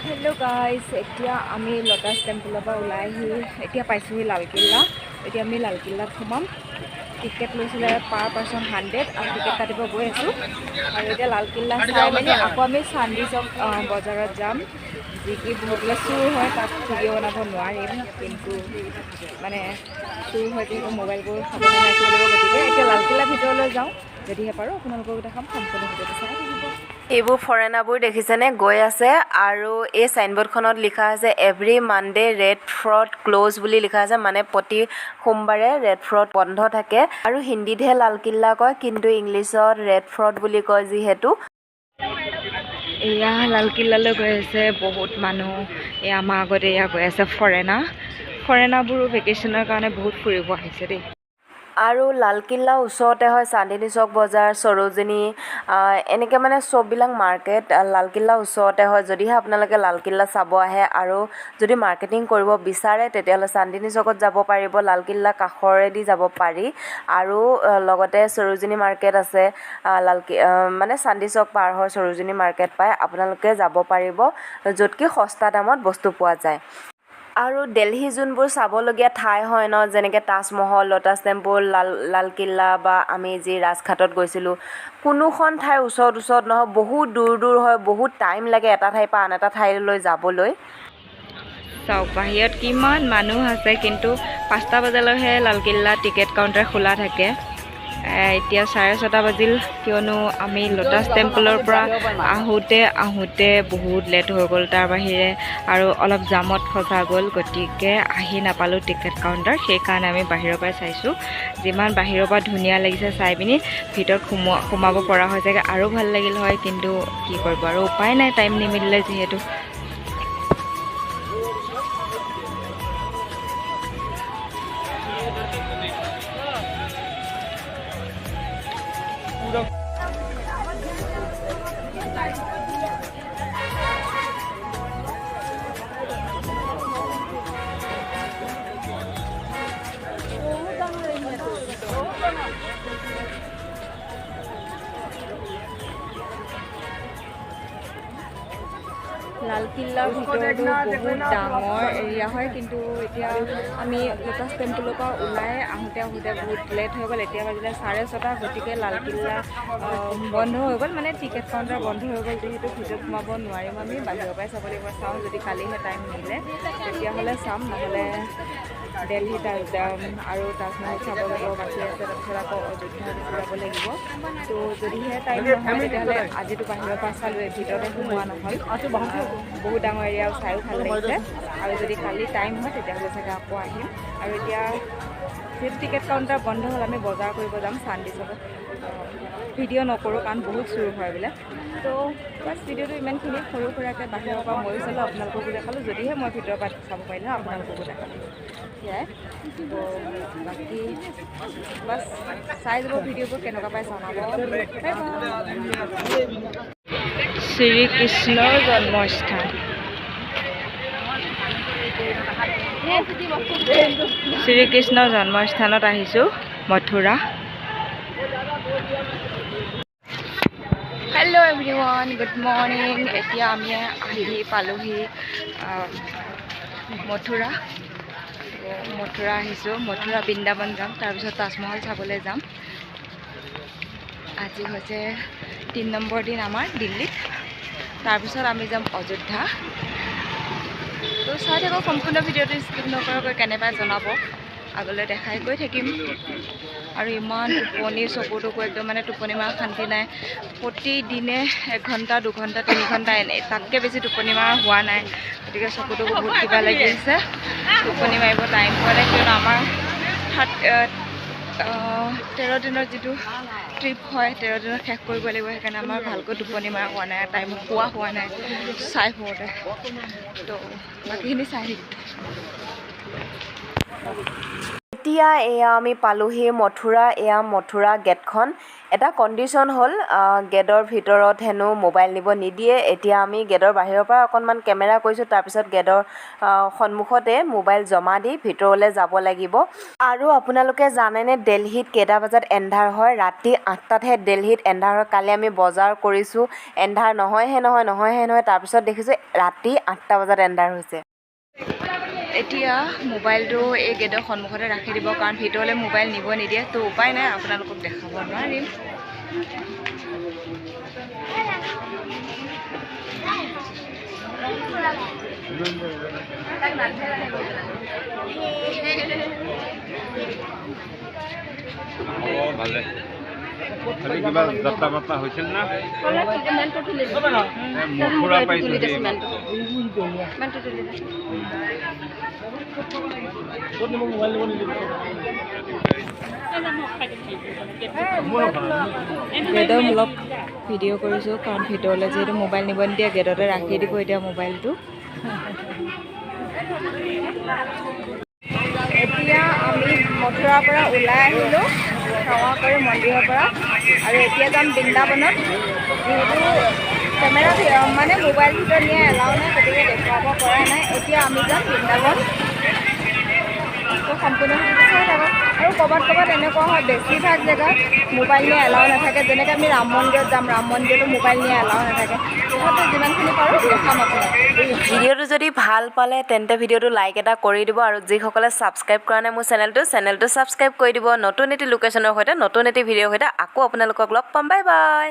Hello guys, এতিয়া আমি lotus টেম্পলৰ পৰা ওলাই আহি এতিয়া পাইছোহি লাল কিল্লা। এতিয়া আমি লাল কিল্লাত সোমাম। টিকেট লৈছিলে পাৰ পাৰ্চন 100 আৰু টিকেট কাটিব গৈ আছোঁ। আৰু এতিয়া লাল কিল্লা চাই মেলি আকৌ আমি চান্দি চক বজাৰত যাম। যি কি বহুতবিলাক চুৰ হয়, তাত ভিডিঅ' বনাব নোৱাৰিম, কিন্তু মানে চুৰ হয় যিহেতু মোবাইলবোৰ সাৱধানে ৰাখিব লাগিব। গতিকে এতিয়া লাল কিল্লাৰ ভিতৰলৈ যাওঁ, যদিহে পাৰোঁ আপোনালোকক দেখাম। সম্পূৰ্ণ ভিডিঅ'টো চাই থাকিব। এইবোৰ ফৰেনাৰবোৰ দেখিছেনে গৈ আছে, আৰু এই চাইনবোৰ্ডখনত লিখা আছে every Monday red fraud close বুলি লিখা আছে, মানে প্ৰতি সোমবাৰে ৰেড ফ্ৰড বন্ধ থাকে। আৰু হিন্দীতহে লাল কিল্লা কয়, কিন্তু ইংলিছত ৰেড ফ্ৰড বুলি কয় যিহেতু। এয়া লাল কিল্লালৈ গৈ আছে বহুত মানুহ। এয়া আমাৰ আগতে এয়া গৈ আছে ফৰেনাৰবোৰো ভেকেশ্যনৰ কাৰণে বহুত ফুৰিব আহিছে দেই। আৰু লাল কিল্লাৰ ওচৰতে হয় চান্দিনী চক বজাৰ, সৰোজিনী, এনেকৈ মানে চববিলাক মাৰ্কেট লাল কিল্লাৰ ওচৰতে হয়। যদিহে আপোনালোকে লাল কিল্লা চাব আহে আৰু যদি মাৰ্কেটিং কৰিব বিচাৰে, তেতিয়াহ'লে চান্দিনী চকত যাব পাৰিব, লাল কিল্লা কাষৰেদি যাব পাৰি। আৰু লগতে সৰোজিনী মাৰ্কেট আছে, মানে চান্দি চক পাৰ হয় সৰোজিনী মাৰ্কেট পায়। আপোনালোকে যাব পাৰিব, য'ত কি সস্তা দামত বস্তু পোৱা যায়। আৰু দিল্লী যোনবোৰ চাবলগীয়া ঠাই হয় ন, যেনেকৈ তাজমহল, লোটাছ টেম্পল, লাল কিল্লা, বা আমি যি ৰাজঘাটত গৈছিলোঁ, কোনোখন ঠাই ওচৰত নহয়, বহুত দূৰ হয়, বহুত টাইম লাগে এটা ঠাইৰ পৰা আন এটা ঠাইলৈ যাবলৈ। চাওক বাহিৰত কিমান মানুহ আছে, কিন্তু 5টা বজালৈহে লাল কিল্লা টিকেট কাউণ্টাৰ খোলা থাকে। এতিয়া 6:30 বাজিল, কিয়নো আমি লোটাছ টেম্পলৰ পৰা আহোঁতে বহুত লেট হৈ গ'ল। তাৰ বাহিৰে আৰু অলপ জামত ফচা গ'ল, গতিকে আহি নাপালোঁ টিকেট কাউণ্টাৰ। সেইকাৰণে আমি বাহিৰৰ পৰাই চাইছোঁ। যিমান বাহিৰৰ পৰা ধুনীয়া লাগিছে চাই পিনি, ভিতৰত সোমাব পৰা হৈ চাগে আৰু ভাল লাগিল হয়, কিন্তু কি কৰিব আৰু উপায় নাই, টাইম নিমিলিলে যিহেতু। লাল কিল্লাৰ ভিতৰতো বহুত ডাঙৰ এৰিয়া হয়, কিন্তু এতিয়া আমি লোটাছ টেম্পলৰ পৰা ওলাই আহোঁতে বহুত লেট হৈ গ'ল। এতিয়া বাজিলে 6:30, গতিকে লাল কিল্লা বন্ধ হৈ গ'ল, মানে টিকেট কাউণ্টাৰ বন্ধ হৈ গ'ল। যিহেতু ভিতৰত সোমাব নোৱাৰিম, আমি বাহিৰৰ পৰাই চাব লাগিব। চাওঁ, যদি কালিহে টাইম মিলে তেতিয়াহ'লে চাম, নহ'লে দিল্লী আৰু তাজমহল চাব যাব বাকী আছে। তাৰপিছত আকৌ অযোধ্যা যাব লাগিব। তো যদিহে টাইম নহয়, তেতিয়াহ'লে আজিতো বাহিৰৰ পৰা চালোঁৱে, ভিতৰতে সোমোৱা নহ'ল। বহুত ডাঙৰ এৰিয়া, চায়ো ভাল লাগিছে। আৰু যদি কালি টাইম হয়, তেতিয়াহ'লে চাগে আকৌ আহিম। আৰু এতিয়া যিহেতু টিকেট কাউণ্টাৰ বন্ধ হ'ল, আমি বজাৰ কৰিব যাম চান্দি চকত। ভিডিঅ' নকৰোঁ, কাৰণ বহুত চুৰ হয় বোলে। তো বাছ ভিডিঅ'টো ইমানখিনি, সৰু সুৰাকৈ বাহিৰৰ পৰা ময়ো চালোঁ, আপোনালোককো দেখালোঁ। যদিহে মই ভিতৰৰ পৰা চাব পাৰিলোঁ, আপোনালোককো দেখালোঁ। সেয়াই। তো বাকী বাছ চাই যাব ভিডিঅ'বোৰ, কেনেকুৱা পাই জনাব। শ্ৰীকৃষ্ণৰ জন্মস্থান। শ্ৰীকৃষ্ণৰ জন্মস্থানত আহিছোঁ, Mathura. Hello' everyone, good morning. এতিয়া আমি আহি পালোহি মথুৰা আহিছোঁ। মথুৰা বৃন্দাবন যাম, তাৰপিছত তাজমহল চাবলৈ যাম। আজি হৈছে 3 নম্বৰ দিন আমাৰ দিল্লীত। তাৰপিছত আমি যাম অযোধ্যা। তো চাই থাকক সম্পূৰ্ণ ভিডিঅ'টো, স্কিপ নকৰাকৈ, কেনেবাকৈ জনাব। আগলৈ দেখাই গৈ থাকিম। আৰু ইমান টোপনি, চকুতকো একদম মানে টোপনি মাৰা শান্তি নাই। প্ৰতিদিনে 1 ঘণ্টা, 2 ঘণ্টা, 3 ঘণ্টা, তাতকৈ বেছি টোপনি মাৰা হোৱা নাই। গতিকে চকুতকো বহুত কিবা লাগি আছে, টোপনি মাৰিব টাইম পোৱা নাই। কিয়নো আমাৰ 13 দিনৰ যিটো ট্ৰিপ হয়, 13 দিনত শেষ কৰিব লাগিব। সেইকাৰণে আমাৰ ভালকৈ টোপনি মাৰা হোৱা নাই, টাইমত খোৱা হোৱা নাই চাই ফুৰোঁতে। তো বাকীখিনি চাই থাকিব। এতিয়া এয়া আমি পালোহি মথুৰা। এয়া মথুৰা গেটখন। এটা কণ্ডিশ্যন হ'ল গেটৰ ভিতৰত হেনো মোবাইল নিব নিদিয়ে। এতিয়া আমি গেটৰ বাহিৰৰ পৰা অকণমান কেমেৰা কৰিছোঁ, তাৰপিছত গেটৰ সন্মুখতে মোবাইল জমা দি ভিতৰলৈ যাব লাগিব। আৰু আপোনালোকে জানেনে দিল্লীত কেইটা বজাত এন্ধাৰ হয়? ৰাতি 8টাতহে দিল্লীত এন্ধাৰ হয়। কালি আমি বজাৰ কৰিছোঁ, এন্ধাৰ নহয়হে নহয়। তাৰপিছত দেখিছোঁ ৰাতি 8টা বজাত এন্ধাৰ হৈছে। এতিয়া মোবাইলটো এই গেটৰ সন্মুখতে ৰাখি দিব, কাৰণ ভিতৰলৈ মোবাইল নিব নিদিয়ে। তো উপায় নাই, আপোনালোকক দেখাব নোৱাৰিম। ভালে কিবা যাত্ৰা বাৰ্তা হৈছিল না? মথুৰা পাইছোঁ গেটৰ ব্লগ ভিডিঅ' কৰিছোঁ, কাৰণ ভিতৰলৈ যিহেতু মোবাইল নিব নিদিয়ে, গেটতে ৰাখি দিব এতিয়া মোবাইলটো। এতিয়া আমি মথুৰাৰ পৰা ওলাই আহিলোঁ, সেৱা কৰি মন্দিৰৰ পৰা, আৰু এতিয়া যাম বৃন্দাবনত। যিহেতু কেমেৰা মানে মোবাইল ভিতৰত নিয়ে এলাও নাই, গতিকে দেখুৱাব পৰা নাই। এতিয়া আমি যাম বৃন্দাবন। তো সম্পূৰ্ণ চাই থাকক। আৰু ক'ৰবাত এনেকুৱা হয়, বেছিভাগ জেগাত মোবাইল নিয়ে এলাও নাথাকে। যেনেকৈ আমি ৰাম মন্দিৰত যাম, ৰাম মন্দিৰতো মোবাইল নিয়ে এলাও নাথাকে। তথাপিও যিমানখিনি পাৰোঁ দেখাম আপোনাক। ভিডিঅ'টো যদি ভাল পালে তেন্তে ভিডিঅ'টো লাইক এটা কৰি দিব, আৰু যিসকলে ছাবস্ক্ৰাইব কৰা নাই মোৰ চেনেলটো ছাবস্ক্ৰাইব কৰি দিব। নতুন এটি লোকেশ্যনৰ সৈতে, নতুন এটি ভিডিঅ'ৰ সৈতে আকৌ আপোনালোকক লগ পাম। Bye bye.